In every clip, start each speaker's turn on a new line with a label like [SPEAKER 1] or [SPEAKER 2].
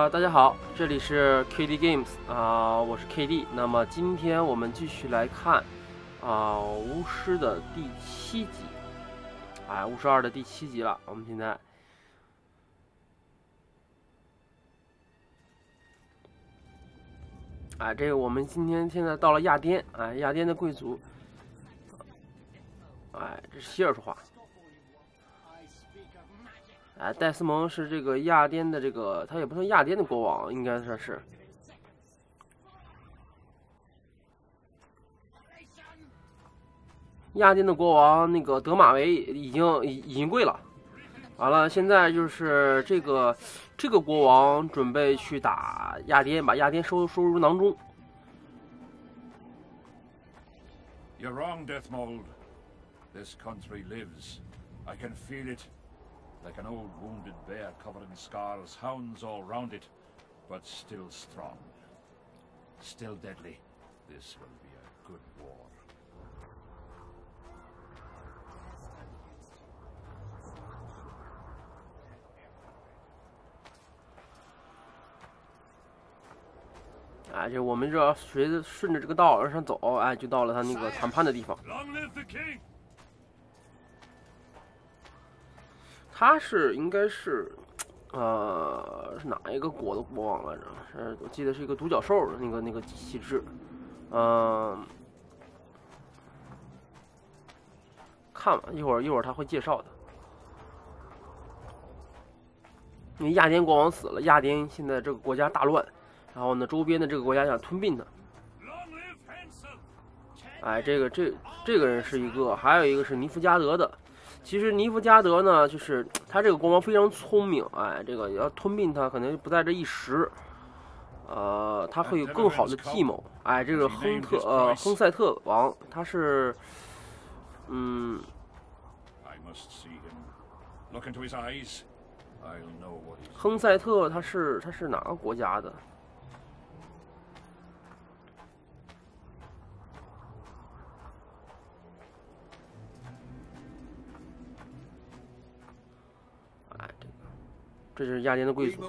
[SPEAKER 1] 大家好，这里是 KDGAMES 我是 KD。那么今天我们继续来看巫师的第7集，巫师2的第7集了。我们现在这个我们现在到了亚颠，亚颠的贵族，这是希尔说话。戴斯蒙是这个亚颠的他也不算亚颠的国王，应该说是。亚颠的国王那个德马维已经跪了，完了，现在就是这个国王准备去打亚颠，把亚颠收入囊中。
[SPEAKER 2] You're wrong, Deathmold. This country lives. I can feel it. Like an old wounded bear covered in scars, hounds all round it, but still strong. Still deadly. This will be a good war.
[SPEAKER 1] 这我们这顺着这个道往上走，就到了他那个谈判的地方。他应该是，是哪一个国的国王来着？我记得是一个独角兽的那个旗帜，看吧，一会儿他会介绍的。因为亚典国王死了，亚典现在这个国家大乱，然后呢，周边的这个国家想吞并他。哎，这个人是一个，还有一个是尼夫加德的。其实尼夫加德呢，就是他这个国王非常聪明，哎，这个要吞并他可能不在这一时。他会有更好的计谋。哎，这个亨赛特王，他是，亨赛特他是哪个国家的？哎，这就是雅典的贵族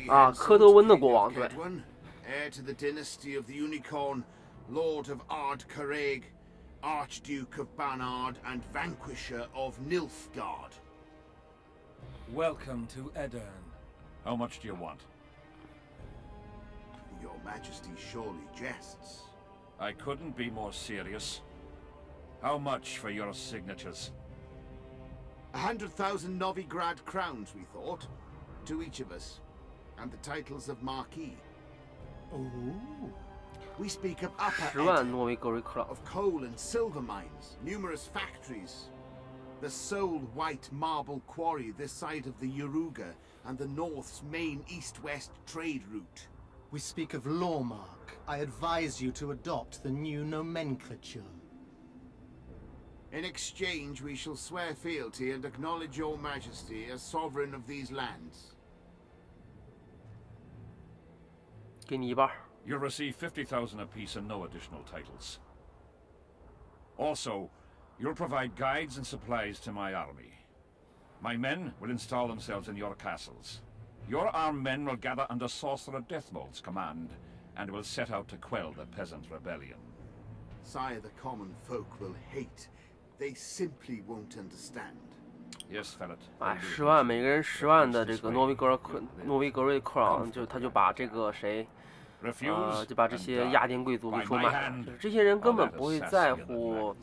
[SPEAKER 1] 啊，科德温的国王，对。
[SPEAKER 3] Heir to the dynasty of the Unicorn, Lord of Ard-Carreg, Archduke of Banard, and Vanquisher of Nilfgaard.
[SPEAKER 4] Welcome to Edirne.
[SPEAKER 2] How much do you want?
[SPEAKER 3] Your Majesty surely jests.
[SPEAKER 2] I couldn't be more serious. How much for your signatures?
[SPEAKER 3] 100,000 Novigrad crowns, we thought, to each of us, and the titles of Marquis. Oh. We speak of Upper Edirne, of coal and silver mines, numerous factories, the sole white marble quarry this side of the Yaruga, and the North's main east-west trade route.
[SPEAKER 5] We speak of Lawmark. I advise you to adopt the new nomenclature.
[SPEAKER 3] In exchange, we shall swear fealty and acknowledge your Majesty as sovereign of these lands.
[SPEAKER 1] 给你一半。
[SPEAKER 2] You'll receive 50,000 apiece and no additional titles. Also, you'll provide guides and supplies to my army. My men will install themselves in your castles. Your armed men will gather under Sorcerer Deathmold's command, and will set out to quell the peasant rebellion.
[SPEAKER 3] Sire, the common folk will hate. They simply won't understand.
[SPEAKER 2] Yes, Fellet.
[SPEAKER 1] 哎，10万，每个人10万的这个诺维格瑞克朗，他就把这个谁，就把这些雅典贵族给收买了。这些人根本不会在乎，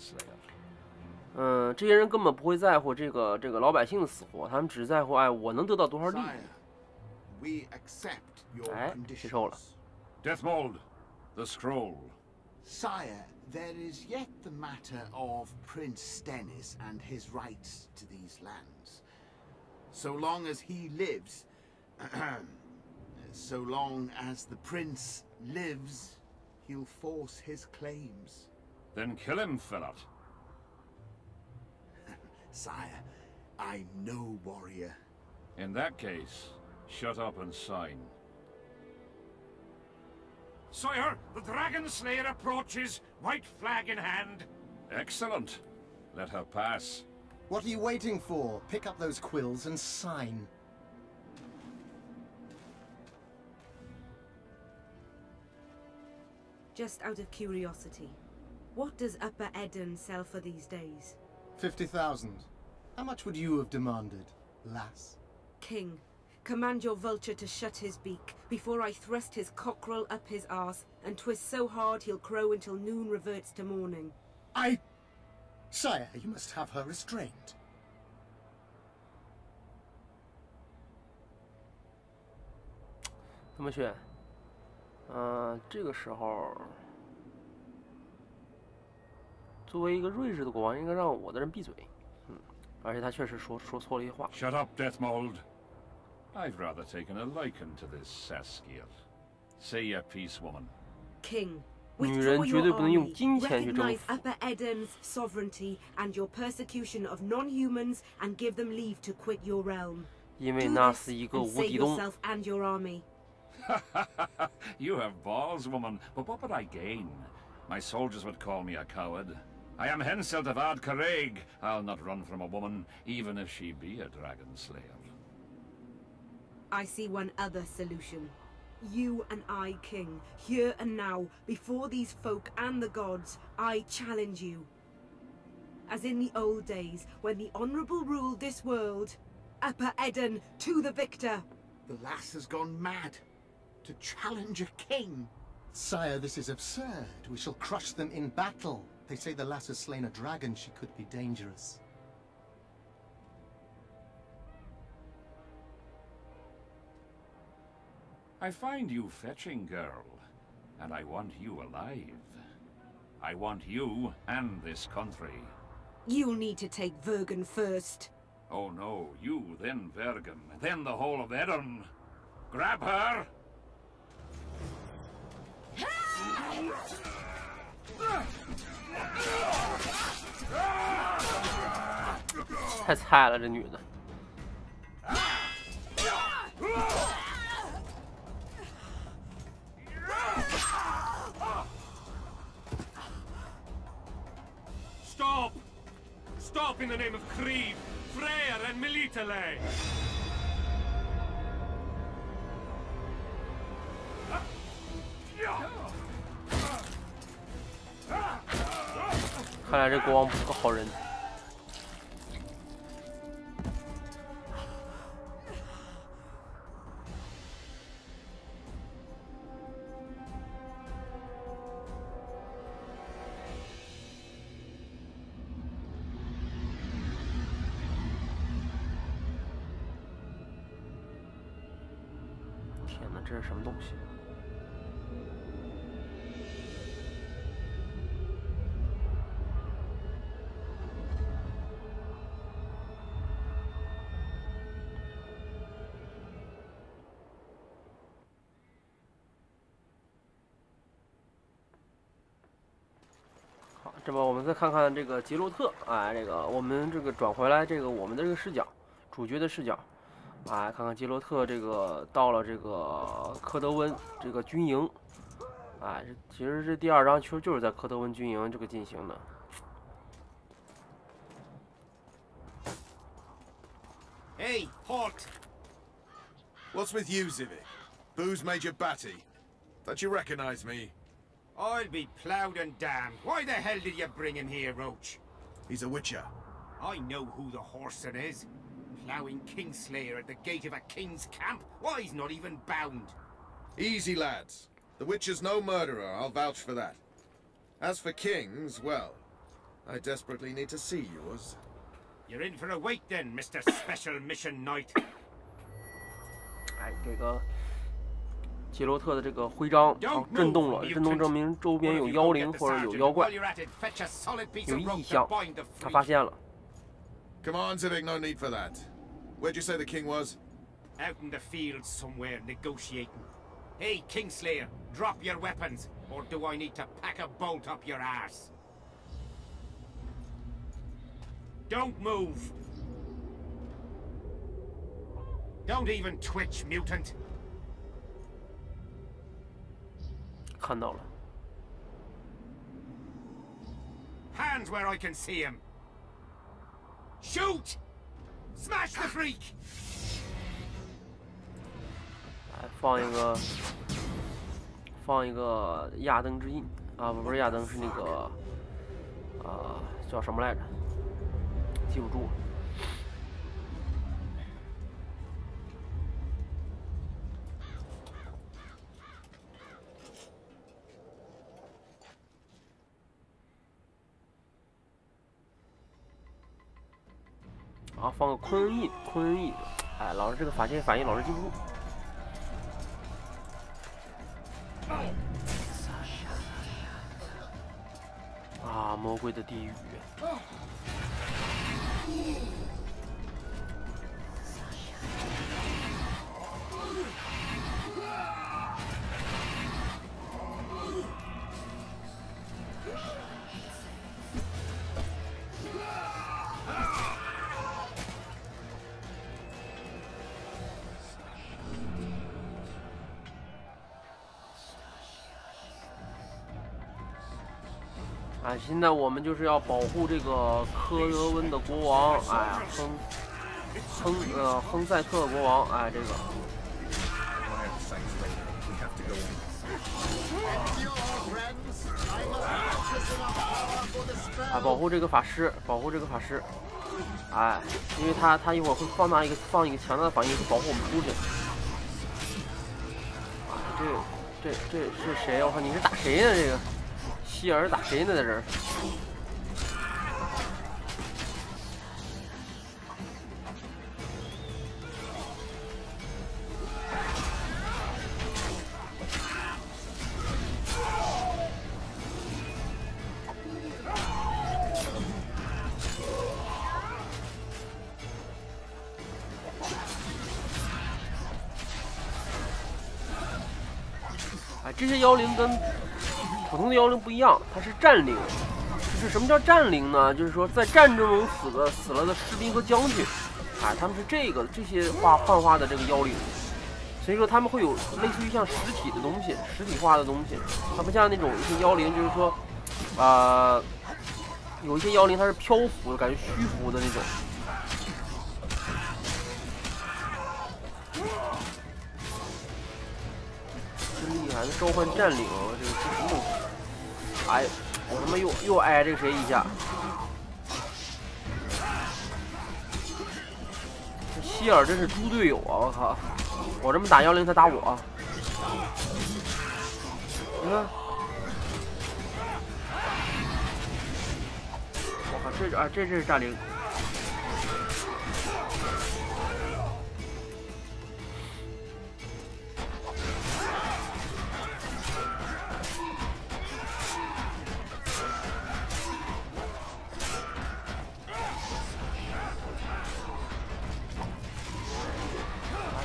[SPEAKER 1] 这些人根本不会在乎这个老百姓的死活，他们只在乎哎，我能得到多少利益。哎，接受了。
[SPEAKER 2] Deathmold, the scroll.
[SPEAKER 3] Sire, there is yet the matter of Prince Stennis and his rights to these lands. So long as he lives, so long as the prince lives, he'll force his claims.
[SPEAKER 2] Then kill him, Fellet.
[SPEAKER 3] Sire, I'm no warrior.
[SPEAKER 2] In that case, shut up and sign. Sire, the Dragon Slayer approaches, white flag in hand. Excellent. Let her pass.
[SPEAKER 5] What are you waiting for? Pick up those quills and sign.
[SPEAKER 6] Just out of curiosity, what does Upper Edirne sell for these days?
[SPEAKER 5] 50,000. How much would you have demanded, lass?
[SPEAKER 6] King, command your vulture to shut his beak before I thrust his cockerel up his arse and twist so hard he'll crow until noon reverts to morning.
[SPEAKER 5] Sire, you must have her restrained.
[SPEAKER 1] 怎么选？这个时候，作为一个睿智的国王，应该让我的人闭嘴。而且他确实说错了一些话。
[SPEAKER 2] Shut up, Deathmold. I've rather taken a liking to this Saskia. Say your piece, woman.
[SPEAKER 6] King,
[SPEAKER 1] 女人绝对不能用金钱去征
[SPEAKER 6] recognize
[SPEAKER 1] 服。
[SPEAKER 6] Upper Edirne's sovereignty and your persecution of non-humans and give them leave to quit your realm.
[SPEAKER 1] 因为
[SPEAKER 6] Do
[SPEAKER 1] 那
[SPEAKER 6] this
[SPEAKER 1] 是一个
[SPEAKER 6] and
[SPEAKER 1] 无
[SPEAKER 6] save
[SPEAKER 1] 底洞。
[SPEAKER 6] yourself and your army.
[SPEAKER 2] You have balls, woman, but what would I gain? My soldiers would call me a coward. I am Henselt of Ard-Carreg. I'll not run from a woman, even if she be a dragon slayer.
[SPEAKER 6] I see one other solution. You and I, King, here and now, before these folk and the gods, I challenge you. As in the old days, when the honourable ruled this world, Upper Edirne to the victor.
[SPEAKER 3] The lass has gone mad. To challenge a king.
[SPEAKER 5] Sire, this is absurd. We shall crush them in battle. They say the lass has slain a dragon. She could be dangerous.
[SPEAKER 2] I find you fetching, girl, and I want you alive. I want you and this country.
[SPEAKER 6] You'll need to take Vergen first.
[SPEAKER 2] Oh no, you, then Vergen, then the whole of Edirn. Grab her!
[SPEAKER 1] 太菜了，这女的。
[SPEAKER 4] Stop! Stop in the name of Creed, Freyr, and Militale!
[SPEAKER 1] 看来这国王不是个好人。天哪，这是什么东西？ 这么我们再看看这个杰洛特，哎，这个我们这个转回来，这个我们的这个视角，主角的视角，哎，看看杰洛特这个到了这个科德温这个军营，哎，其实这第2章其实就是在科德温军营这个进行的。
[SPEAKER 7] Hey, halt!
[SPEAKER 8] What's with you, Zivik? Booze Major Batty? Don't you recognize me?
[SPEAKER 7] I'll be ploughed and damned. Why the hell did you bring him here, Roach?
[SPEAKER 8] He's a witcher.
[SPEAKER 7] I know who the whoreson is. Ploughing Kingslayer at the gate of a king's camp? Why, he's not even bound.
[SPEAKER 8] Easy, lads. The witcher's no murderer, I'll vouch for that. As for kings, well, I desperately need to see yours.
[SPEAKER 7] You're in for a wait then, Mr. Special Mission Knight.
[SPEAKER 1] 哎，这个杰洛特的这个徽章震动了，震动证明周边有妖灵或者有妖怪，有异象，他发现了。
[SPEAKER 8] Come on, Zivik, no need for that. Where'd you say the king was?
[SPEAKER 7] Out in the fields somewhere, negotiating. Hey, Kingslayer, drop your weapons, or do I need to pack a bolt up your arse? Don't move. Don't even twitch, mutant.
[SPEAKER 1] 看到了。
[SPEAKER 7] Hands where I can see him. Shoot! Smash the freak!
[SPEAKER 1] 来放一个亚登之印啊，不是亚登，是那个叫什么来着？记不住了。啊，放个昆恩印，哎，老是这个反应老是记不住。啊，魔鬼的地狱。哎，现在我们就是要保护这个科德温的国王，哎，亨赛特国王，哎，这个。啊，保护这个法师，哎，因为他一会儿会放一个强大的反应，去保护我们出去。啊，这是谁？我靠，你是打谁呢？这个。 希尔打谁呢？在这儿？哎，这些妖灵跟普通的妖灵不一样，它是战灵。就是什么叫战灵呢？就是说在战争中死了的士兵和将军，哎，他们是这些幻化的这个妖灵。所以说他们会有类似于像实体的东西，实体化的东西。它不像那种一些妖灵，就是说，有一些妖灵它是漂浮的，感觉虚浮的那种。真厉害，这召唤战领，这个是什么东西？哎，我他妈又挨这个谁一下。这希尔真是猪队友啊！我靠，我这么打妖灵，他打我。你看，我靠，这是战灵。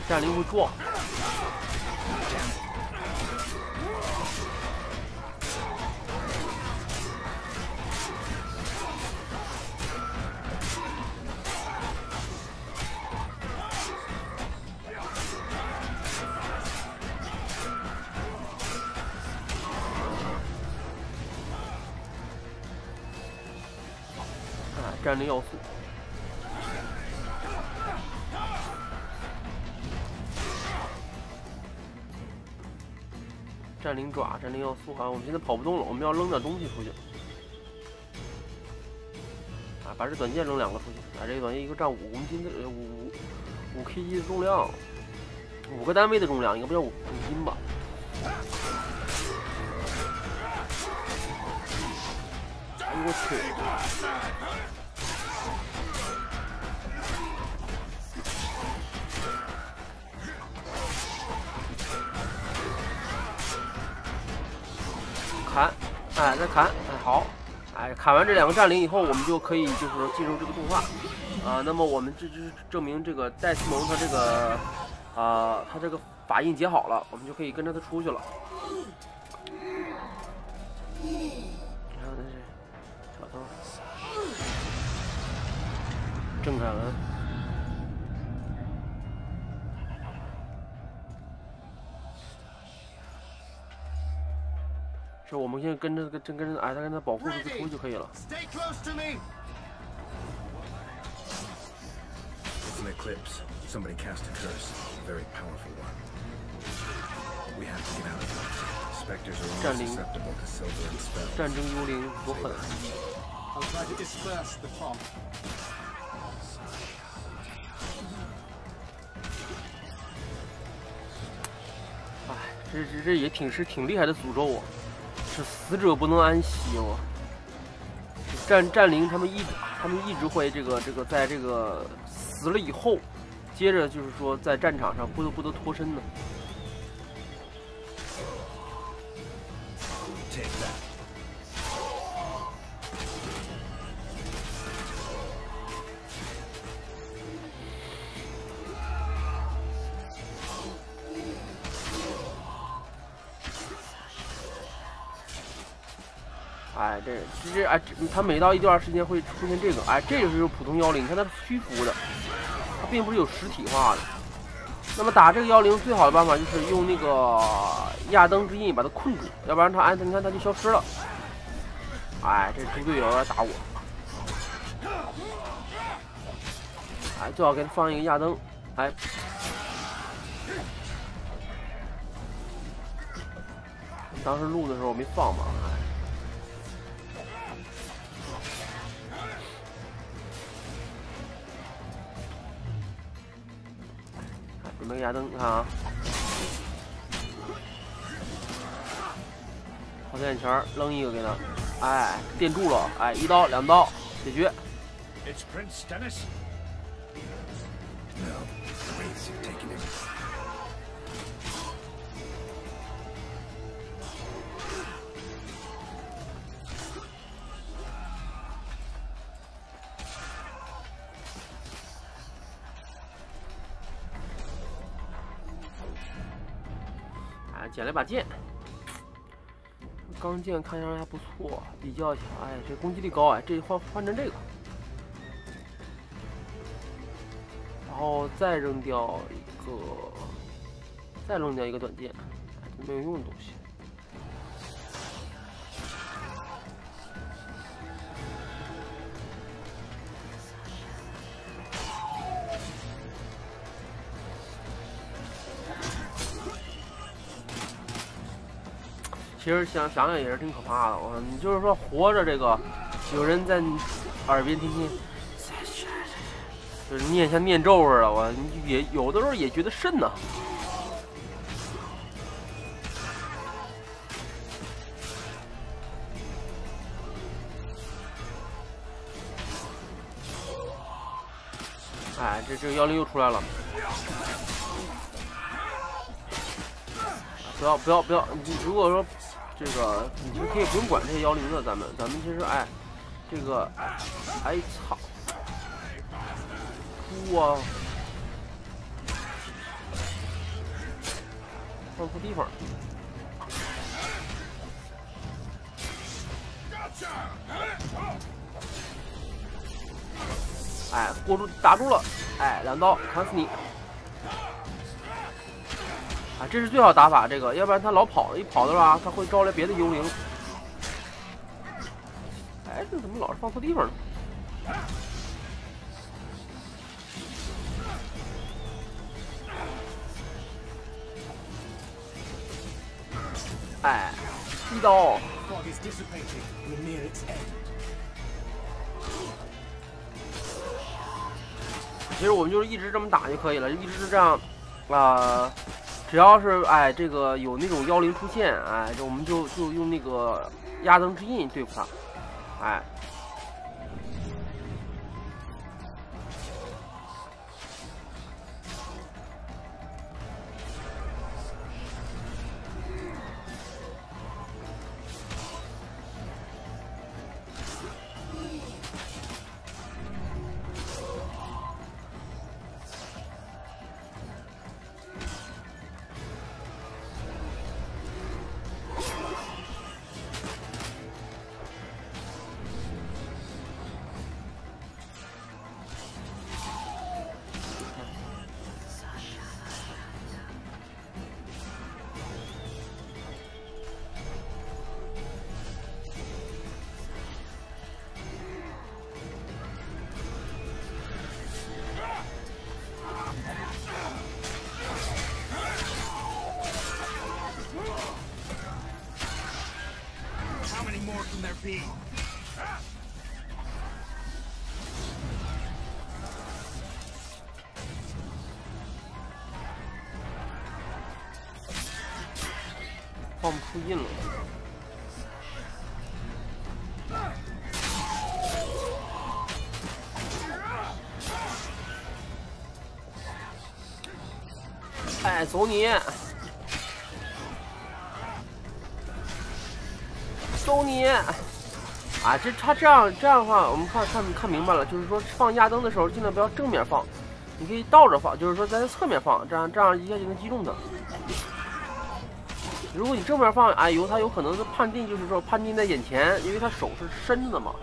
[SPEAKER 1] 战灵会撞，战灵要素。战灵爪，战灵要素啊！我们现在跑不动了，我们要扔点东西出去。啊，把这短剑扔2个出去。啊，这个短剑一个占5公斤的5 kg 的重量，5个单位的重量，应该不叫5公斤吧？哎呦我去！砍，哎，再砍，哎，好，哎，砍完这2个战灵以后，我们就可以就是说进入这个动画，那么我们这就是证明这个戴斯蒙他这个，他这个法印解好了，我们就可以跟着他出去了。然后那是小偷，郑凯文。是我们现在跟着哎，他跟他保护这个出就可以了。
[SPEAKER 9] It's an eclipse. Somebody cast a curse, a very powerful one. We have to get out of here. Specters are only susceptible to silver and spells.
[SPEAKER 1] 战争幽灵多狠！
[SPEAKER 5] I'll try to disperse the fog.
[SPEAKER 1] 哎，这也挺厉害的诅咒啊！是死者不能安息哦。战灵他们一直会这个在这个死了以后，接着就是说在战场上不得脱身呢。哎，哎，它每到一段时间会出现这个，哎，这就是普通妖灵，你看它是虚浮的，它并不是有实体化的。那么打这个妖灵最好的办法就是用那个亚登之印把它困住，要不然它你看它就消失了。哎，这猪队友要打我，哎，最好给它放一个亚登，哎。当时录的时候我没放嘛，哎。准备亚登，看啊，抛眼圈扔一个给他，哎，电住了，哎，1刀2刀解决。
[SPEAKER 2] It's Prince Dennis.
[SPEAKER 9] No, the wraiths have taken him.
[SPEAKER 1] 捡了一把剑，钢剑看上去还不错，比较一下，哎，这攻击力高哎，这换成这个，然后再扔掉一个短剑，没有用的东西。其实想想也是挺可怕的，你就是说活着这个，有人在你耳边天天，就是念像念咒似的，我也有的时候也觉得瘆呢。哎，这个妖灵又出来了。不要！你如果说这个，你其实可以不用管这些妖灵的，咱们其实哎，这个哎操，哇，放错地方。哎，过住打住了，哎，2刀砍死你！啊，这是最好打法，这个，要不然他老跑，一跑的话，他会招来别的幽灵。哎，这怎么老是放错地方呢？哎，一刀。其实我们就是一直这么打就可以了，一直这样，只要是哎这个有那种妖灵出现，哎，我们就用那个压灯之印对付他，哎。放不出印了。哎，走你！走你！啊，他这样的话，我们看明白了，就是说放压灯的时候，尽量不要正面放，你可以倒着放，就是说在侧面放，这样一下就能击中他。如果你正面放，哎呦，他有可能是判定，就是说判定在眼前，因为他手是伸着的嘛，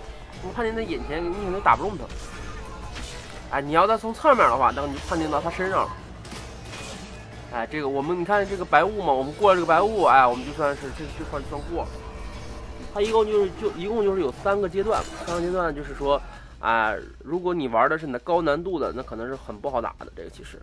[SPEAKER 1] 如果判定在眼前，你可能打不中他。哎，你要再从侧面的话，那你就判定到他身上了。哎，这个你看这个白雾嘛，我们过了这个白雾，哎，我们就算是这块就算过了。它一共就是有3个阶段，3个阶段就是说，如果你玩的是高难度的，那可能是很不好打的。这个其实。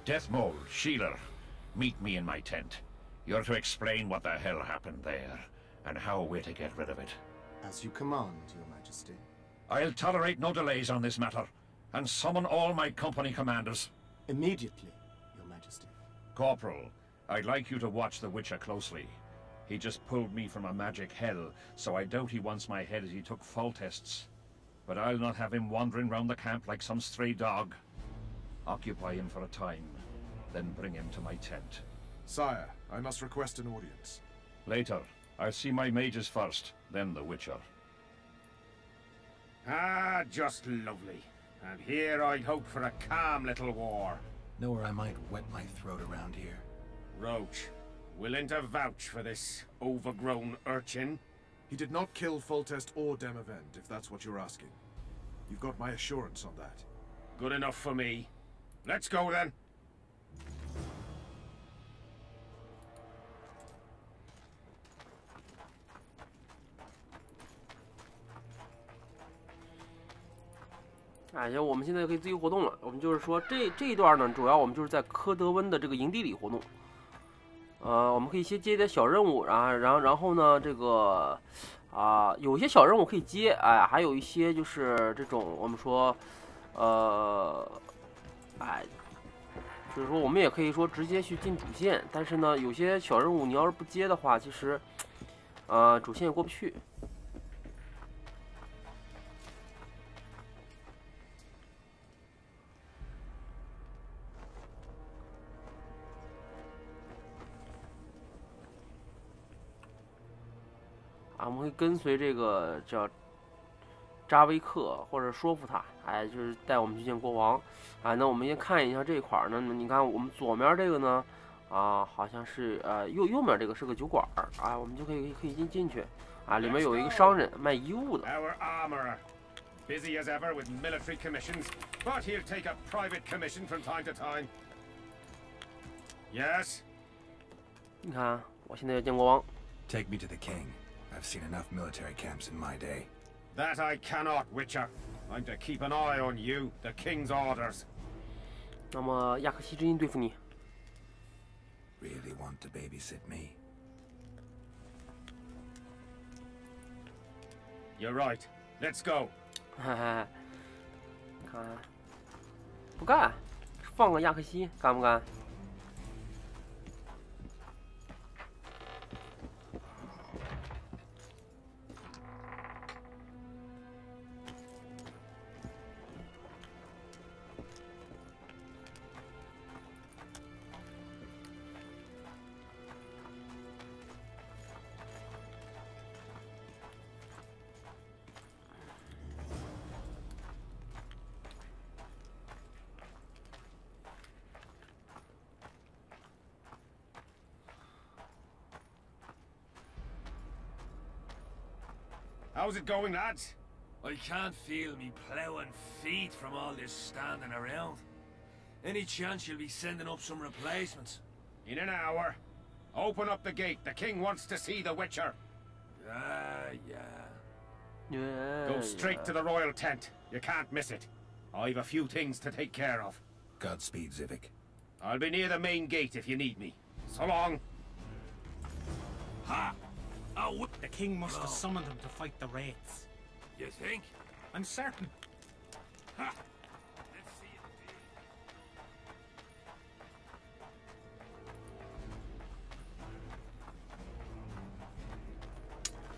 [SPEAKER 2] Death Mold, Shealer, meet me in my tent. You're to explain what the hell happened there, and how we're to get rid of it.
[SPEAKER 5] As you command, Your Majesty.
[SPEAKER 2] I'll tolerate no delays on this matter, and summon all my company commanders.
[SPEAKER 5] Immediately, Your Majesty.
[SPEAKER 2] Corporal, I'd like you to watch the Witcher closely. He just pulled me from a magic hell, so I doubt he wants my head as he took fall tests. but I'll not have him wandering round the camp like some stray dog. Occupy him for a time, then bring him to my tent.
[SPEAKER 8] Sire, I must request an audience.
[SPEAKER 2] Later. I'll see my mages first, then the Witcher.
[SPEAKER 7] Ah, just lovely. And here I'd hope for a calm little war.
[SPEAKER 9] Know where I might wet my throat around here?
[SPEAKER 7] Roach, willing to vouch for this overgrown urchin?
[SPEAKER 8] He did not kill Foltest or Demavend, if that's what you're asking. You've got my assurance on that.
[SPEAKER 7] Good enough for me. Let's go then.
[SPEAKER 1] 哎，就我们现在可以自由活动了。我们就是说这一段呢，主要我们就是在科德温的这个营地里活动。我们可以先接点小任务，然后呢，这个有些小任务可以接，哎，还有一些就是这种我们说，就是说我们也可以说直接去进主线，但是呢，有些小任务你要是不接的话，其实，主线也过不去。我们会跟随这个叫扎维克，或者说服他，哎，就是带我们去见国王。那我们先看一下这一块呢，你看我们左面这个呢，好像是右面这个是个酒馆，我们就可以进去，里面有一个商人卖衣物的。
[SPEAKER 7] Our armorer, busy as ever with military commissions, but he'll take a private commission from time to time. Yes.
[SPEAKER 1] 你看，我现在要见国王。
[SPEAKER 9] Take me to the king. I've seen enough military camps in my day.
[SPEAKER 7] That I cannot, Witcher. I'm to keep an eye on you, the king's orders.
[SPEAKER 1] 那么亚克西之音对付你。
[SPEAKER 9] Really want to babysit me?
[SPEAKER 7] You're right. Let's go.
[SPEAKER 1] 看，不干，放个亚克西，干不干？How's
[SPEAKER 7] it going, lads?
[SPEAKER 4] I can't feel me ploughing feet from all this standing around. Any chance you'll be sending up some replacements?
[SPEAKER 7] In an hour. Open up the gate. The king wants to see the Witcher.
[SPEAKER 1] Yeah.
[SPEAKER 7] Go straight to the royal tent. You can't miss it. I've a few things to take care of.
[SPEAKER 9] Godspeed, Zivik.
[SPEAKER 7] I'll be near the main gate if you need me. So long.
[SPEAKER 4] Ha!
[SPEAKER 10] The king must have summoned him to fight the wraiths.
[SPEAKER 4] You think?
[SPEAKER 10] I'm certain.
[SPEAKER 4] Ha! Let's see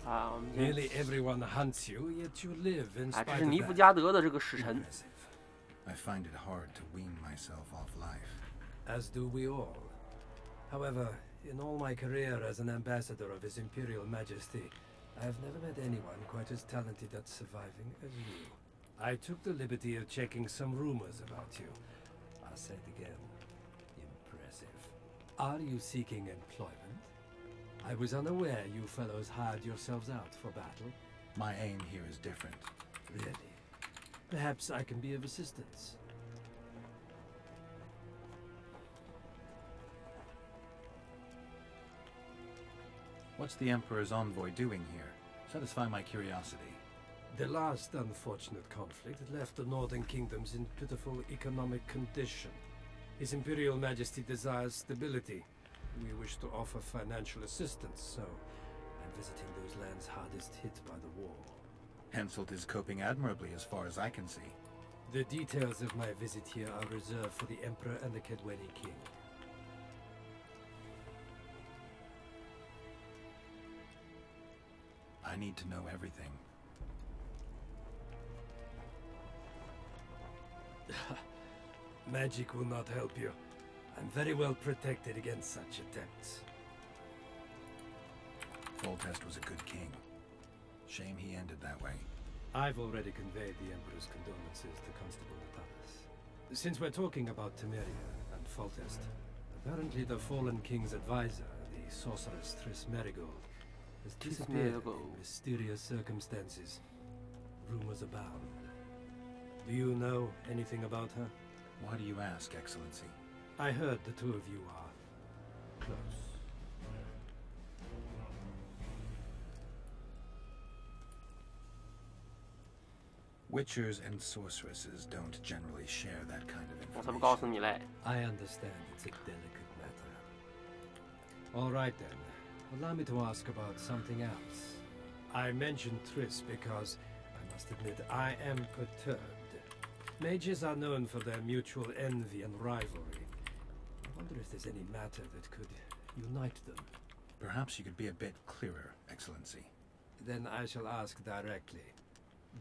[SPEAKER 4] it.
[SPEAKER 11] Nearly everyone hunts you, yet you live in
[SPEAKER 1] 这
[SPEAKER 11] spite
[SPEAKER 1] 是
[SPEAKER 11] of
[SPEAKER 1] 尼夫
[SPEAKER 11] that.
[SPEAKER 1] 加德的这个使臣。
[SPEAKER 9] I find it hard to wean myself off life.
[SPEAKER 11] As do we all. However, in all my career as an ambassador of His Imperial Majesty, I have never met anyone quite as talented at surviving as you. I took the liberty of checking some rumors about you. I'll say it again. Impressive. Are you seeking employment? I was unaware you fellows hired yourselves out for battle.
[SPEAKER 9] My aim here is different.
[SPEAKER 11] Really? Perhaps I can be of assistance.
[SPEAKER 9] What's the Emperor's envoy doing here? Satisfy my curiosity.
[SPEAKER 11] The last unfortunate conflict left the northern kingdoms in pitiful economic condition. His Imperial Majesty desires stability. We wish to offer financial assistance, so I'm visiting those lands hardest hit by the war.
[SPEAKER 9] Henselt is coping admirably as far as I can see.
[SPEAKER 11] The details of my visit here are reserved for the Emperor and the Kedweni King.
[SPEAKER 9] I need to know everything.
[SPEAKER 11] Magic will not help you. I'm very well protected against such attempts.
[SPEAKER 9] Foltest was a good king. Shame he ended that way.
[SPEAKER 11] I've already conveyed the Emperor's condolences to Constable Natalis. Since we're talking about Temeria and Foltest, apparently the fallen king's advisor, the sorceress Triss Merigold, has disappeared in mysterious circumstances. Rumors abound. Do you know anything about her?
[SPEAKER 9] Why do you ask, Excellency?
[SPEAKER 11] I heard the two of you are close.
[SPEAKER 9] Witchers and sorceresses don't generally share that kind of information.
[SPEAKER 11] I understand it's a delicate matter. All right then. Allow me to ask about something else. I mentioned Triss because, I must admit, I am perturbed. Mages are known for their mutual envy and rivalry. I wonder if there's any matter that could unite them.
[SPEAKER 9] Perhaps you could be a bit clearer, Excellency.
[SPEAKER 11] Then I shall ask directly.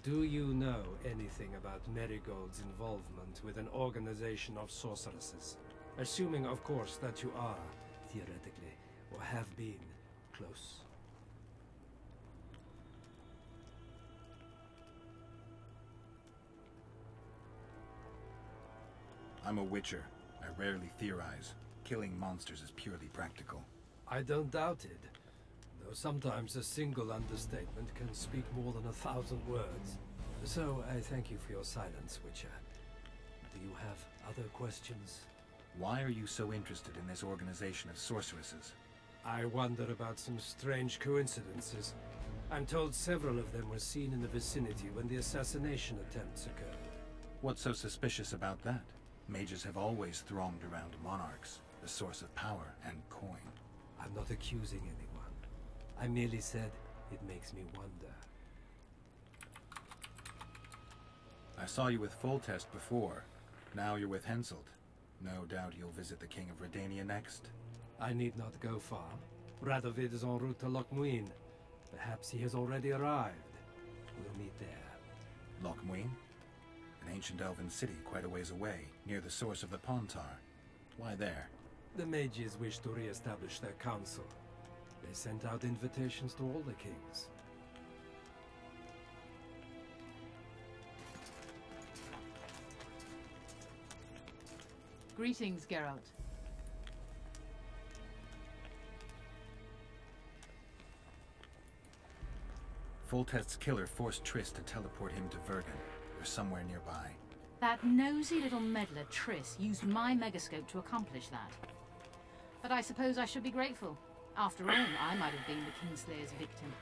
[SPEAKER 11] Do you know anything about Merigold's involvement with an organization of sorceresses? Assuming, of course, that you are, theoretically, or have been, close.
[SPEAKER 9] I'm a witcher. I rarely theorize. Killing monsters is purely practical.
[SPEAKER 11] I don't doubt it. Though sometimes a single understatement can speak more than 1,000 words. So I thank you for your silence, Witcher. Do you have other questions?
[SPEAKER 9] Why are you so interested in this organization of sorceresses?
[SPEAKER 11] I wonder about some strange coincidences. I'm told several of them were seen in the vicinity when the assassination attempts occurred.
[SPEAKER 9] What's so suspicious about that? Mages have always thronged around monarchs, the source of power and coin.
[SPEAKER 11] I'm not accusing anyone. I merely said it makes me wonder.
[SPEAKER 9] I saw you with Foltest before. Now you're with Henselt. No doubt you'll visit the King of Redania next.
[SPEAKER 11] I need not go far. Radovid is en route to Lochmuin. Perhaps he has already arrived. We'll meet there.
[SPEAKER 9] Lochmuin? An ancient elven city quite a ways away, near the source of the Pontar. Why there?
[SPEAKER 11] The mages wish to re-establish their council. They sent out invitations to all the kings.
[SPEAKER 12] Greetings, Geralt.
[SPEAKER 9] Foltest's killer forced Triss to teleport him to Vergen, or somewhere nearby.
[SPEAKER 12] That nosy little meddler, Triss, used my megascope to accomplish that. But I suppose I should be grateful. After all, I might have been the Kingslayer's victim.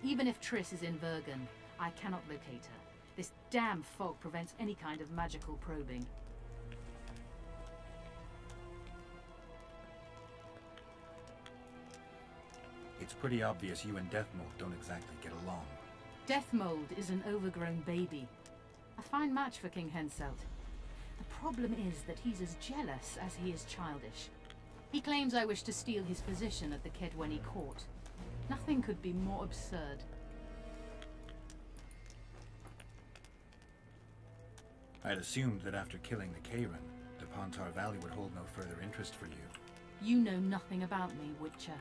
[SPEAKER 12] Even if Triss is in Vergen, I cannot locate her. This damn fog prevents any kind of magical probing.
[SPEAKER 9] It's pretty obvious you and Deathmold don't exactly get along.
[SPEAKER 12] Deathmold is an overgrown baby. A fine match for King Henselt. The problem is that he's as jealous as he is childish. He claims I wish to steal his position at the Kedweni court. Nothing could be more absurd.
[SPEAKER 9] I'd assumed that after killing the Kayran, the Pontar Valley would hold no further interest for you.
[SPEAKER 12] You know nothing about me, Witcher.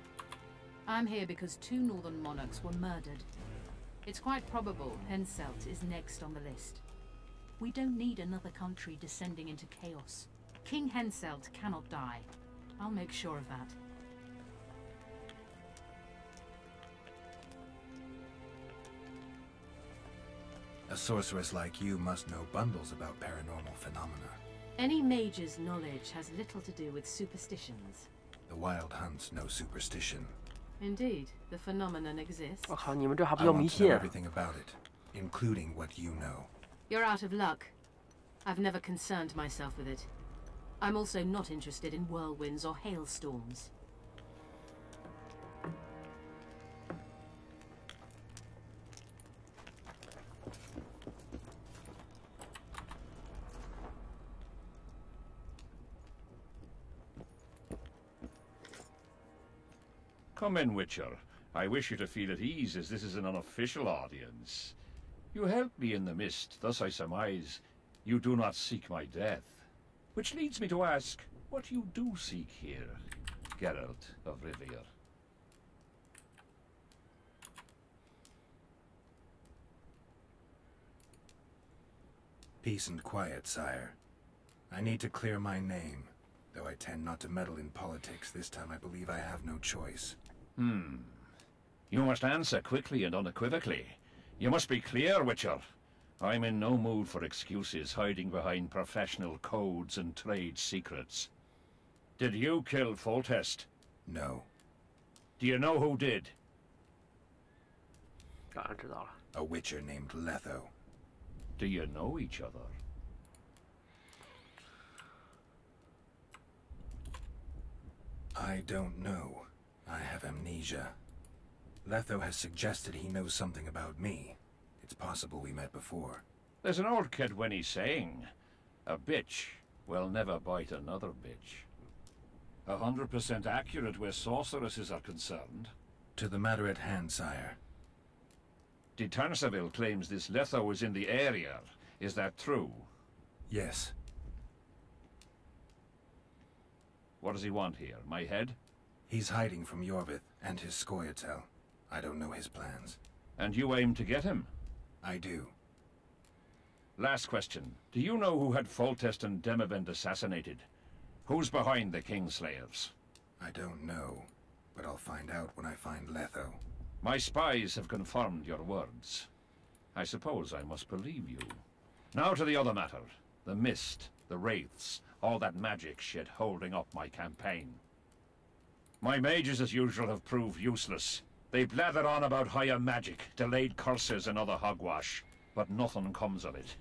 [SPEAKER 12] I'm here because 2 northern monarchs were murdered. It's quite probable Henselt is next on the list. We don't need another country descending into chaos. King Henselt cannot die. I'll make sure of that.
[SPEAKER 9] A sorceress like you must know bundles about paranormal phenomena.
[SPEAKER 12] Any mage's knowledge has little to do with superstitions.
[SPEAKER 9] The Wild Hunt's no superstition.
[SPEAKER 12] Indeed, the phenomenon exists.
[SPEAKER 1] I want to
[SPEAKER 9] know everything about it, including what you know.
[SPEAKER 12] You're out of luck. I've never concerned myself with it. I'm also not interested in whirlwinds or hailstorms.
[SPEAKER 2] Come in, Witcher. I wish you to feel at ease, as this is an unofficial audience. You helped me in the mist, thus I surmise You do not seek my death. Which leads me to ask, what you do seek here, Geralt of Rivia?
[SPEAKER 9] Peace and quiet, sire. I need to clear my name. Though I tend not to meddle in politics, this time I believe I have no choice.
[SPEAKER 2] You must answer quickly and unequivocally. You must be clear, Witcher. I'm in no mood for excuses hiding behind professional codes and trade secrets. Did you kill Foltest?
[SPEAKER 9] No.
[SPEAKER 2] Do you know who did?
[SPEAKER 1] 当然知道了。
[SPEAKER 9] A witcher named Letho.
[SPEAKER 2] Do you know each other?
[SPEAKER 9] I don't know. I have amnesia. Letho has suggested he knows something about me. It's possible we met before.
[SPEAKER 2] There's an old Kedwenny saying, a bitch will never bite another bitch. 100% accurate where sorceresses are concerned.
[SPEAKER 9] To the matter at hand, sire.
[SPEAKER 2] De Tanseville claims this Letho is in the area. Is that true?
[SPEAKER 9] Yes.
[SPEAKER 2] What does he want here? My head?
[SPEAKER 9] He's hiding from Yorvith and his Scoia'tael. I don't know his plans.
[SPEAKER 2] And you aim to get him?
[SPEAKER 9] I do.
[SPEAKER 2] Last question. Do you know who had Foltest and Demavend assassinated? Who's behind the Kingslayers?
[SPEAKER 9] I don't know, but I'll find out when I find Letho.
[SPEAKER 2] My spies have confirmed your words. I suppose I must believe you. Now to the other matter. The mist, the wraiths, all that magic shit holding up my campaign. My mages, as usual, have proved useless. They blather on about higher magic, delayed curses and other hogwash, but nothing comes of it.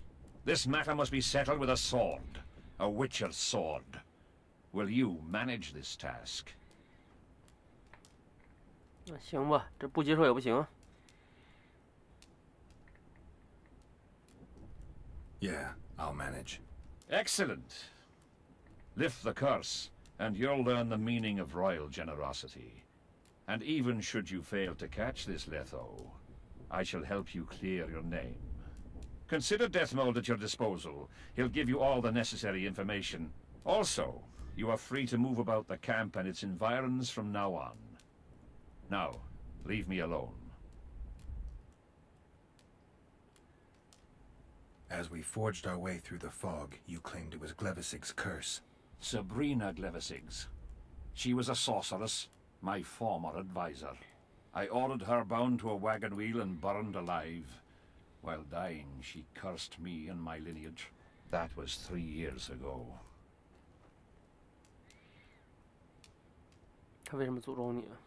[SPEAKER 2] This matter must be settled with a sword. A witcher's sword. Will you manage this task?
[SPEAKER 1] 行吧，这不接受也不行。
[SPEAKER 9] Yeah, I'll manage.
[SPEAKER 2] Excellent. Lift the curse, and you'll learn the meaning of royal generosity. And even should you fail to catch this Letho, I shall help you clear your name. Consider Deathmold at your disposal. He'll give you all the necessary information. Also, you are free to move about the camp and its environs from now on. Now, leave me alone.
[SPEAKER 9] As we forged our way through the fog, you claimed it was Glevisig's curse.
[SPEAKER 2] Sabrina Glevisig's. She was a sorceress, my former advisor. I ordered her bound to a wagon wheel and burned alive. While dying, she cursed me and my lineage. That was 3 years ago.
[SPEAKER 1] 他为什么诅咒你啊？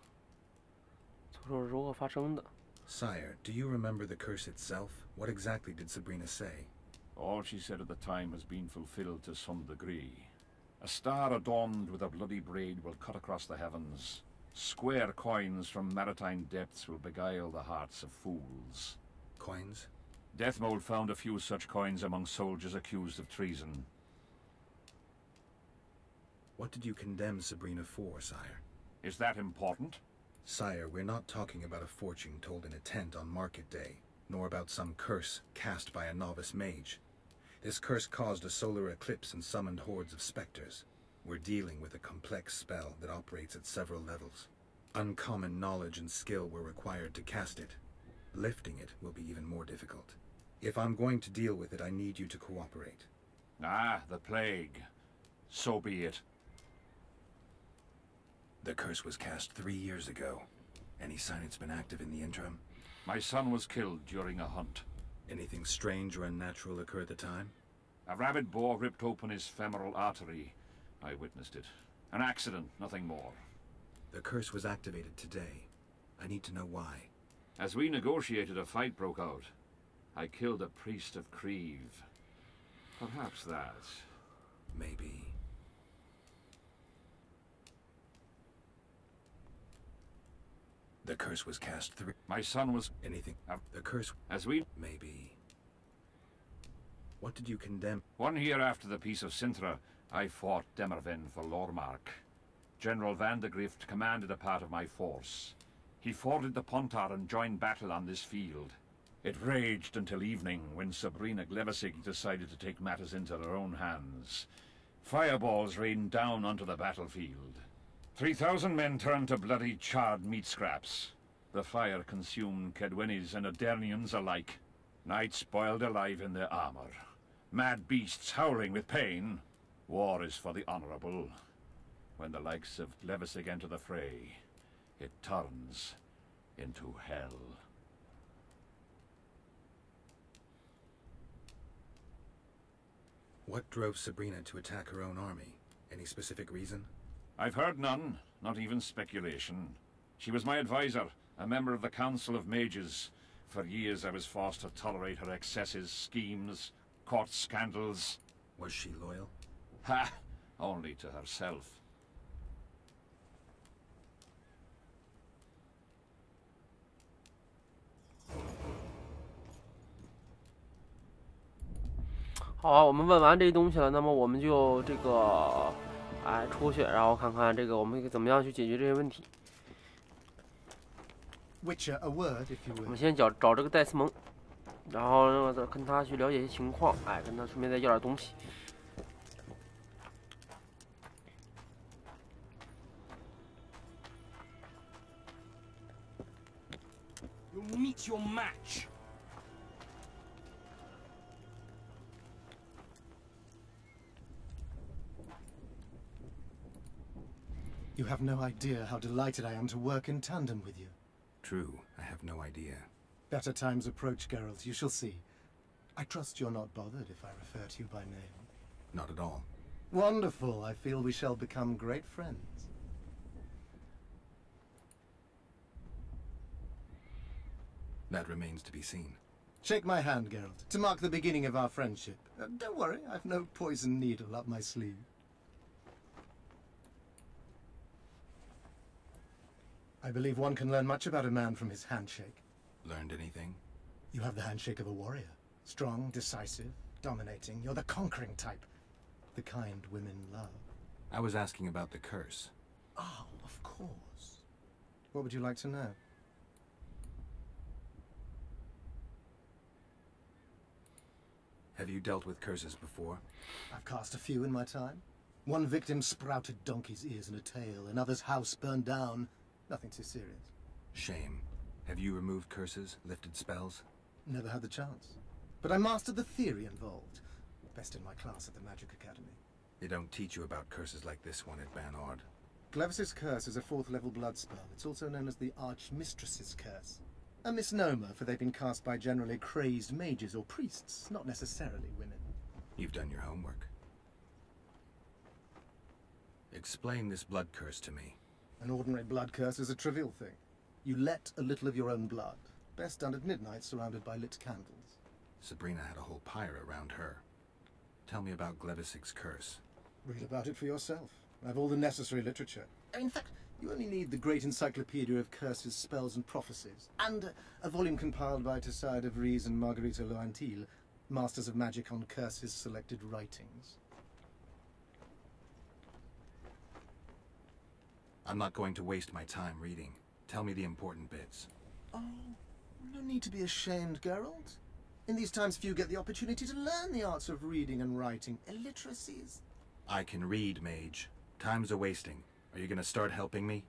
[SPEAKER 1] 诅咒是如何发生的？
[SPEAKER 9] Sire, do you remember the curse itself? What exactly did Sabrina say?
[SPEAKER 2] All she said at the time has been fulfilled to some degree. A star adorned with a bloody braid will cut across the heavens. Square coins from maritime depths will beguile the hearts of fools.
[SPEAKER 9] Coins?
[SPEAKER 2] Deathmold found a few such coins among soldiers accused of treason.
[SPEAKER 9] What did you condemn Sabrina for, sire?
[SPEAKER 2] Is that important?
[SPEAKER 9] Sire, we're not talking about a fortune told in a tent on market day, nor about some curse cast by a novice mage. This curse caused a solar eclipse and summoned hordes of specters. We're dealing with a complex spell that operates at several levels. Uncommon knowledge and skill were required to cast it. Lifting it will be even more difficult. If I'm going to deal with it, I need you to cooperate.
[SPEAKER 2] Ah, the plague. So be it.
[SPEAKER 9] The curse was cast 3 years ago. Any sign it's been active in the interim?
[SPEAKER 2] My son was killed during a hunt.
[SPEAKER 9] Anything strange or unnatural occur at the time?
[SPEAKER 2] A rabid boar ripped open his femoral artery. I witnessed it. An accident, nothing more.
[SPEAKER 9] The curse was activated today. I need to know why.
[SPEAKER 2] As we negotiated, a fight broke out. I killed a priest of Creve. Perhaps that.
[SPEAKER 9] Maybe. The curse was cast through.
[SPEAKER 2] My son was...
[SPEAKER 9] Anything. The curse...
[SPEAKER 2] As we...
[SPEAKER 9] Maybe. What did you condemn?
[SPEAKER 2] 1 year after the Peace of Sintra, I fought Demerven for Lormark. General Vandegrift commanded a part of my force. He forded the Pontar and joined battle on this field. It raged until evening, when Sabrina Glevissig decided to take matters into her own hands. Fireballs rained down onto the battlefield. 3,000 men turned to bloody charred meat scraps. The fire consumed Kedwenis and Adernians alike. Knights boiled alive in their armor. Mad beasts howling with pain. War is for the honorable. When the likes of Glevissig enter the fray, it turns into hell.
[SPEAKER 9] What drove Sabrina to attack her own army? Any specific reason?
[SPEAKER 2] I've heard none, not even speculation. She was my advisor, a member of the Council of Mages. For years I was forced to tolerate her excesses, schemes, court scandals.
[SPEAKER 9] Was she loyal?
[SPEAKER 2] Ha! Only to herself.
[SPEAKER 1] 好啊，我们问完这些东西了，那么我们就这个，出去，然后看看这个我们怎么样去解决这些问题。
[SPEAKER 5] Witcher, a word, if you will.
[SPEAKER 1] 我们先找这个戴斯蒙，然后跟他去了解一些情况，跟他顺便再要点东西。
[SPEAKER 7] You'll meet your match.
[SPEAKER 5] You have no idea how delighted I am to work in tandem with you.
[SPEAKER 9] True, I have no idea.
[SPEAKER 5] Better times approach, Geralt, you shall see. I trust you're not bothered if I refer to you by name.
[SPEAKER 9] Not at all.
[SPEAKER 5] Wonderful, I feel we shall become great friends.
[SPEAKER 9] That remains to be seen.
[SPEAKER 5] Shake my hand, Geralt, to mark the beginning of our friendship. Don't worry, I've no poison needle up my sleeve. I believe one can learn much about a man from his handshake.
[SPEAKER 9] Learned anything?
[SPEAKER 5] You have the handshake of a warrior. Strong, decisive, dominating. You're the conquering type. The kind women love.
[SPEAKER 9] I was asking about the curse.
[SPEAKER 5] Oh, of course. What would you like to know?
[SPEAKER 9] Have you dealt with curses before?
[SPEAKER 5] I've cast a few in my time. One victim sprouted donkey's ears and a tail, another's house burned down. Nothing too serious.
[SPEAKER 9] Shame. Have you removed curses, lifted spells?
[SPEAKER 5] Never had the chance. But I mastered the theory involved. Best in my class at the Magic Academy.
[SPEAKER 9] They don't teach you about curses like this one at Banord.
[SPEAKER 5] Glevis's curse is a 4th level blood spell. It's also known as the Archmistress's curse. A misnomer, for they've been cast by generally crazed mages or priests, not necessarily women.
[SPEAKER 9] You've done your homework. Explain this blood curse to me.
[SPEAKER 5] An ordinary blood curse is a trivial thing. You let a little of your own blood, best done at midnight surrounded by lit candles.
[SPEAKER 9] Sabrina had a whole pyre around her. Tell me about Glevisig's curse.
[SPEAKER 5] Read about it for yourself. I've all the necessary literature. In fact, you only need the Great Encyclopedia of Curses, Spells and Prophecies, and a volume compiled by Tesside de Vries and Margarita Loantil, Masters of Magic on Curses Selected Writings.
[SPEAKER 9] I'm not going to waste my time reading. Tell me the important bits.
[SPEAKER 5] Oh, no need to be ashamed, Geralt. In these times few get the opportunity to learn the arts of reading and writing. Illiteracies.
[SPEAKER 9] I can read, mage. Time's a-wasting. Are you gonna start helping me?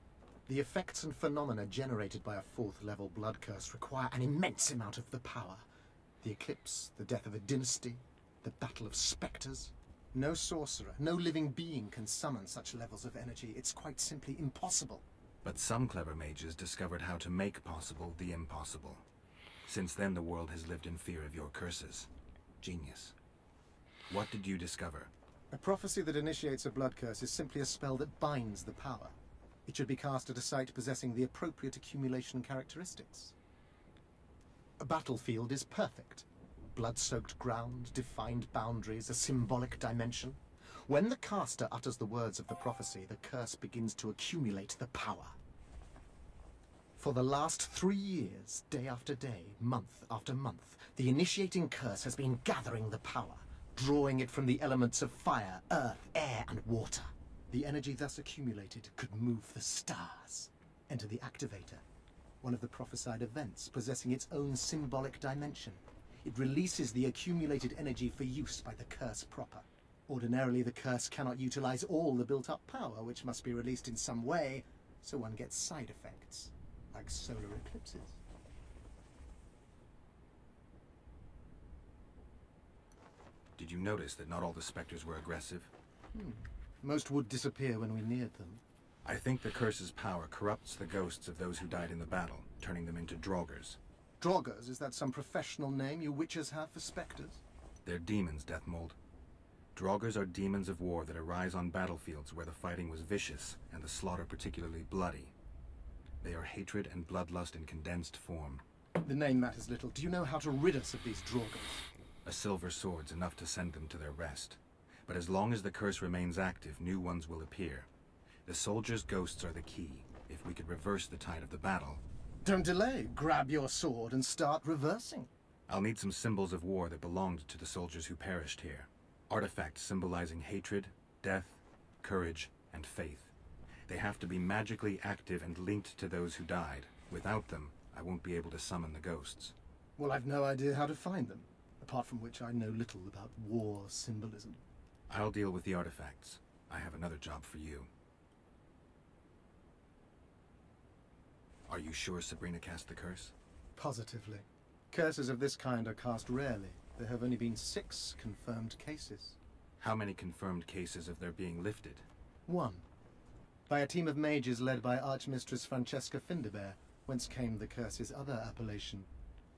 [SPEAKER 5] The effects and phenomena generated by a 4th level blood curse require an immense amount of the power. The eclipse, the death of a dynasty, the battle of spectres. No sorcerer, no living being can summon such levels of energy. It's quite simply impossible.
[SPEAKER 9] But some clever mages discovered how to make possible the impossible. Since then, the world has lived in fear of your curses. Genius. What did you discover?
[SPEAKER 5] A prophecy that initiates a blood curse is simply a spell that binds the power. It should be cast at a site possessing the appropriate accumulation characteristics. A battlefield is perfect. Blood-soaked ground, defined boundaries, a symbolic dimension. When the caster utters the words of the prophecy, the curse begins to accumulate the power. For the last 3 years, day after day, month after month, the initiating curse has been gathering the power, drawing it from the elements of fire, earth, air, and water. The energy thus accumulated could move the stars. Enter the activator. one of the prophesied events, possessing its own symbolic dimension. It releases the accumulated energy for use by the curse proper. Ordinarily, the curse cannot utilize all the built-up power, which must be released in some way, so one gets side effects, like solar eclipses.
[SPEAKER 9] Did you notice that not all the specters were aggressive?
[SPEAKER 5] Most would disappear when we neared them.
[SPEAKER 9] I think the curse's power corrupts the ghosts of those who died in the battle, turning them into draugrs.
[SPEAKER 5] Draugrs? Is that some professional name you witches have for specters?
[SPEAKER 9] They're demons, Deathmold. Draugrs are demons of war that arise on battlefields where the fighting was vicious and the slaughter particularly bloody. They are hatred and bloodlust in condensed form.
[SPEAKER 5] The name matters little. Do you know how to rid us of these Draugrs?
[SPEAKER 9] A silver sword's enough to send them to their rest. But as long as the curse remains active, new ones will appear. The soldiers' ghosts are the key. If we could reverse the tide of the battle...
[SPEAKER 5] Don't delay. Grab your sword and start reversing.
[SPEAKER 9] I'll need some symbols of war that belonged to the soldiers who perished here. Artifacts symbolizing hatred, death, courage, and faith. They have to be magically active and linked to those who died. Without them, I won't be able to summon the ghosts.
[SPEAKER 5] Well, I've no idea how to find them, apart from which I know little about war symbolism.
[SPEAKER 9] I'll deal with the artifacts. I have another job for you. Are you sure Sabrina cast the curse?
[SPEAKER 5] Positively. Curses of this kind are cast rarely. There have only been 6 confirmed cases.
[SPEAKER 9] How many confirmed cases of their being lifted?
[SPEAKER 5] 1. By a team of mages led by Archmistress Francesca Finderbear, whence came the curse's other appellation.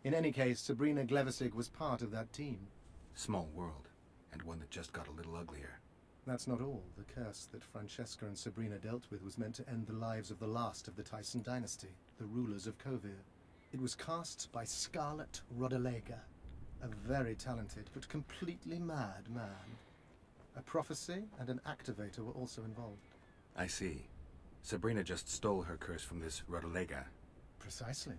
[SPEAKER 5] In any case, Sabrina Glevissig was part of that team.
[SPEAKER 9] Small world, and one that just got a little uglier.
[SPEAKER 5] That's not all. The curse that Francesca and Sabrina dealt with was meant to end the lives of the last of the Tyson dynasty, the rulers of Kovir. It was cast by Scarlet Rodalega, a very talented but completely mad man. A prophecy and an activator were also involved.
[SPEAKER 9] I see. Sabrina just stole her curse from this Rodalega.
[SPEAKER 5] Precisely.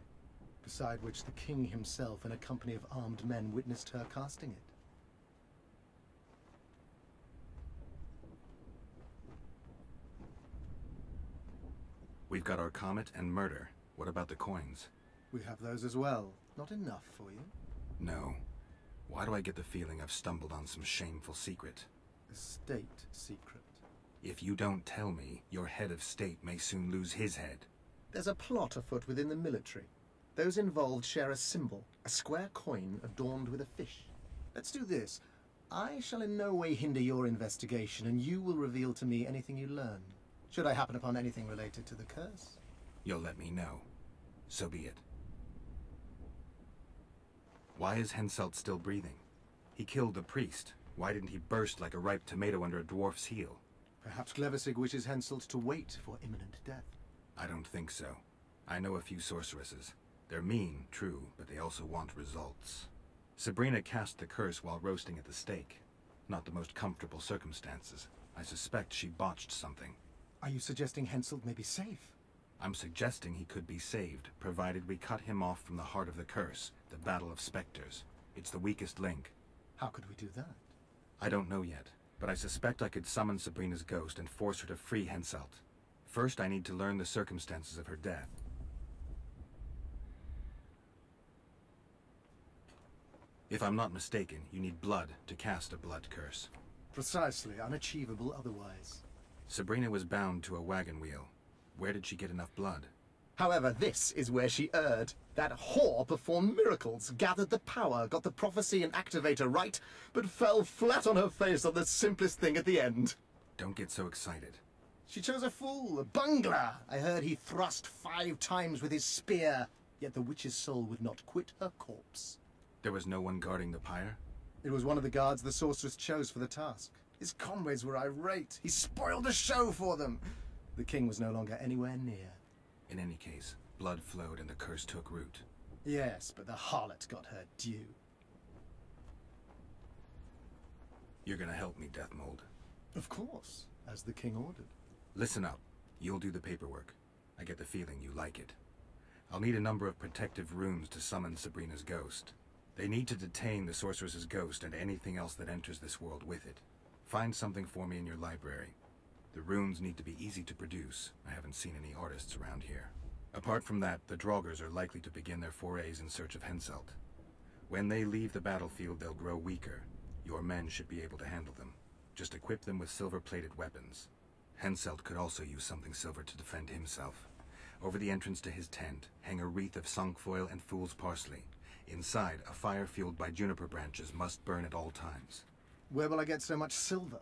[SPEAKER 5] Beside which the king himself and a company of armed men witnessed her casting it.
[SPEAKER 9] We've got our comet and murder. What about the coins?
[SPEAKER 5] We have those as well. Not enough for you?
[SPEAKER 9] No. Why do I get the feeling I've stumbled on some shameful secret?
[SPEAKER 5] A state secret.
[SPEAKER 9] If you don't tell me, your head of state may soon lose his head.
[SPEAKER 5] There's a plot afoot within the military. Those involved share a symbol, a square coin adorned with a fish. Let's do this. I shall in no way hinder your investigation, and you will reveal to me anything you learn. Should I happen upon anything related to the curse?
[SPEAKER 9] You'll let me know. So be it. Why is Henselt still breathing? He killed the priest. Why didn't he burst like a ripe tomato under a dwarf's heel?
[SPEAKER 5] Perhaps Glevissig wishes Henselt to wait for imminent death.
[SPEAKER 9] I don't think so. I know a few sorceresses. They're mean, true, but they also want results. Sabrina cast the curse while roasting at the stake. Not the most comfortable circumstances. I suspect she botched something.
[SPEAKER 5] Are you suggesting Henselt may be safe?
[SPEAKER 9] I'm suggesting he could be saved, provided we cut him off from the heart of the curse, the Battle of Spectres. It's the weakest link.
[SPEAKER 5] How could we do that?
[SPEAKER 9] I don't know yet, but I suspect I could summon Sabrina's ghost and force her to free Henselt. First, I need to learn the circumstances of her death. If I'm not mistaken, you need blood to cast a blood curse.
[SPEAKER 5] Precisely, unachievable otherwise.
[SPEAKER 9] Sabrina was bound to a wagon wheel. Where did she get enough blood?
[SPEAKER 5] However, this is where she erred. That whore performed miracles, gathered the power, got the prophecy and activator right, but fell flat on her face on the simplest thing at the end.
[SPEAKER 9] Don't get so excited.
[SPEAKER 5] She chose a fool, a bungler. I heard he thrust 5 times with his spear, yet the witch's soul would not quit her corpse.
[SPEAKER 9] There was no one guarding the pyre?
[SPEAKER 5] It was one of the guards the sorceress chose for the task. His comrades were irate. He spoiled the show for them. The king was no longer anywhere near.
[SPEAKER 9] In any case, blood flowed and the curse took root.
[SPEAKER 5] Yes, but the harlot got her due.
[SPEAKER 9] You're gonna help me, Deathmold.
[SPEAKER 5] Of course, as the king ordered.
[SPEAKER 9] Listen up. You'll do the paperwork. I get the feeling you like it. I'll need a number of protective runes to summon Sabrina's ghost. They need to detain the sorceress's ghost and anything else that enters this world with it. Find something for me in your library. The runes need to be easy to produce. I haven't seen any artists around here. Apart from that, the Draugrs are likely to begin their forays in search of Henselt. When they leave the battlefield, they'll grow weaker. Your men should be able to handle them. Just equip them with silver-plated weapons. Henselt could also use something silver to defend himself. Over the entrance to his tent, hang a wreath of cinquefoil and fool's parsley. Inside, a fire fueled by juniper branches must burn at all times.
[SPEAKER 5] Where will I get so much silver?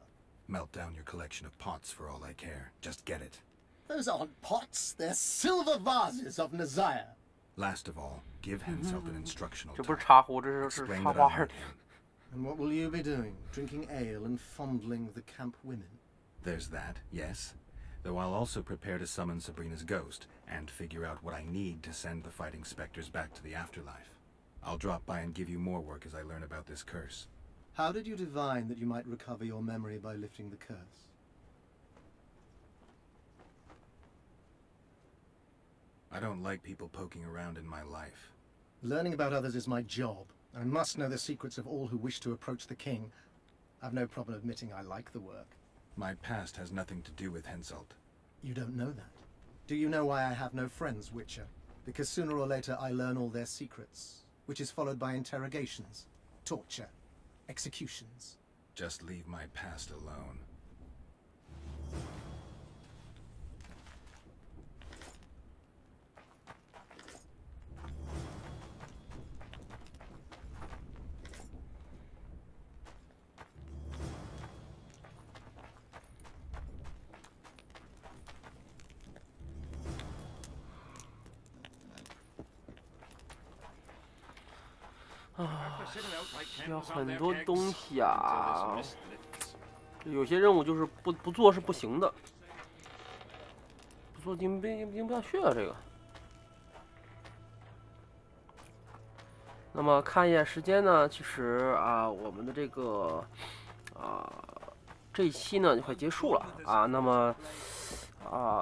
[SPEAKER 9] Melt down your collection of pots for all I care. Just get it.
[SPEAKER 5] Those aren't pots, they're silver vases of Nazaya.
[SPEAKER 9] Last of all, give Henselt an instructional
[SPEAKER 1] 这不是
[SPEAKER 9] talk.
[SPEAKER 1] 茶壶，这是
[SPEAKER 9] Explain
[SPEAKER 1] 插
[SPEAKER 9] that
[SPEAKER 1] 花
[SPEAKER 9] I
[SPEAKER 1] 儿
[SPEAKER 9] heard。 him.
[SPEAKER 5] And what will you be doing? Drinking ale and fondling the camp women?
[SPEAKER 9] There's that, yes. Though I'll also prepare to summon Sabrina's ghost, and figure out what I need to send the fighting specters back to the afterlife. I'll drop by and give you more work as I learn about this curse.
[SPEAKER 5] How did you divine that you might recover your memory by lifting the curse?
[SPEAKER 9] I don't like people poking around in my life.
[SPEAKER 5] Learning about others is my job. I must know the secrets of all who wish to approach the king. I've no problem admitting I like the work.
[SPEAKER 9] My past has nothing to do with Henselt.
[SPEAKER 5] You don't know that. Do you know why I have no friends, Witcher? Because sooner or later I learn all their secrets, which is followed by interrogations, torture, executions.
[SPEAKER 9] Just leave my past alone.
[SPEAKER 1] 啊，需要很多东西啊！有些任务就是不做是不行的，不做赢不下去啊！这个。那么看一眼时间呢，其实啊，我们的这个这一期呢就快结束了啊。那么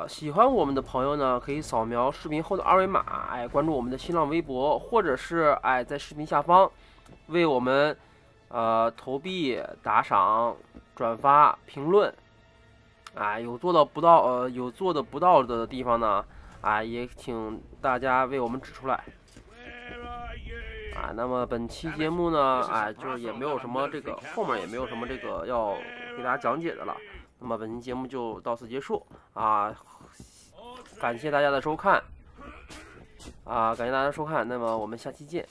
[SPEAKER 1] 喜欢我们的朋友呢，可以扫描视频后的二维码，关注我们的新浪微博，或者是在视频下方为我们投币、打赏、转发、评论，有做的不到的地方呢，也请大家为我们指出来。那么本期节目呢，就是也没有什么后面也没有什么要给大家讲解的了。那么本期节目就到此结束感谢大家的收看感谢大家收看，那么我们下期见。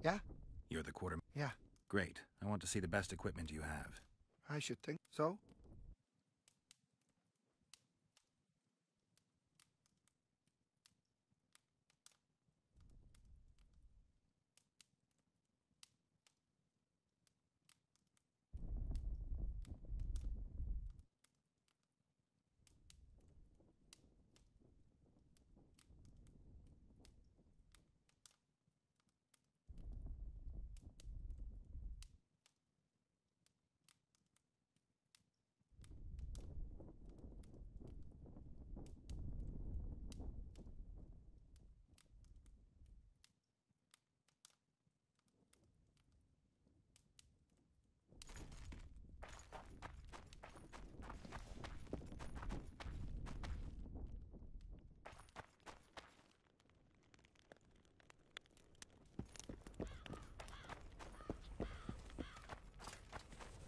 [SPEAKER 5] Yeah?
[SPEAKER 9] You're the quartermaster?
[SPEAKER 5] Yeah.
[SPEAKER 9] Great. I want to see the best equipment you have.
[SPEAKER 5] I should think so.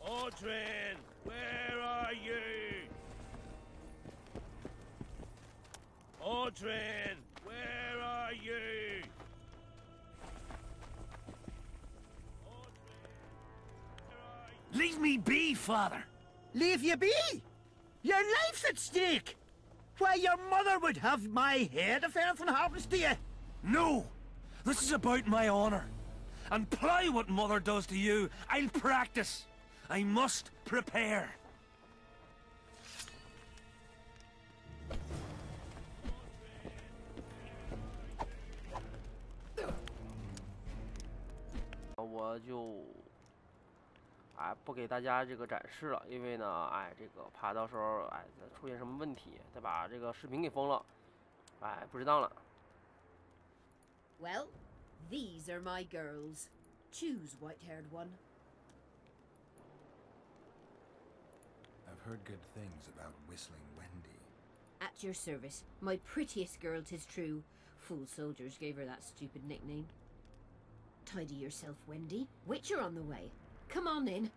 [SPEAKER 4] Audrin, where are you? Audrin, where are you?
[SPEAKER 10] Leave me be, father.
[SPEAKER 13] Leave you be? Your life's at stake. Why, your mother would have my head if anything happens to you.
[SPEAKER 4] No! This is about my honor. And ply what mother does to you, I'll practice. I must prepare.
[SPEAKER 1] 个就不给大家这个展示了，因为呢这个怕到时候出现什么问题，再把这个视频给封了，不值当了。
[SPEAKER 14] Well, these are my girls. Choose, white-haired one.
[SPEAKER 9] I've heard good things about Whistling Wendy.
[SPEAKER 14] At your service, my prettiest girl, 'tis true. Fool soldiers gave her that stupid nickname. Tidy yourself, Wendy. Witcher on the way. Come on in.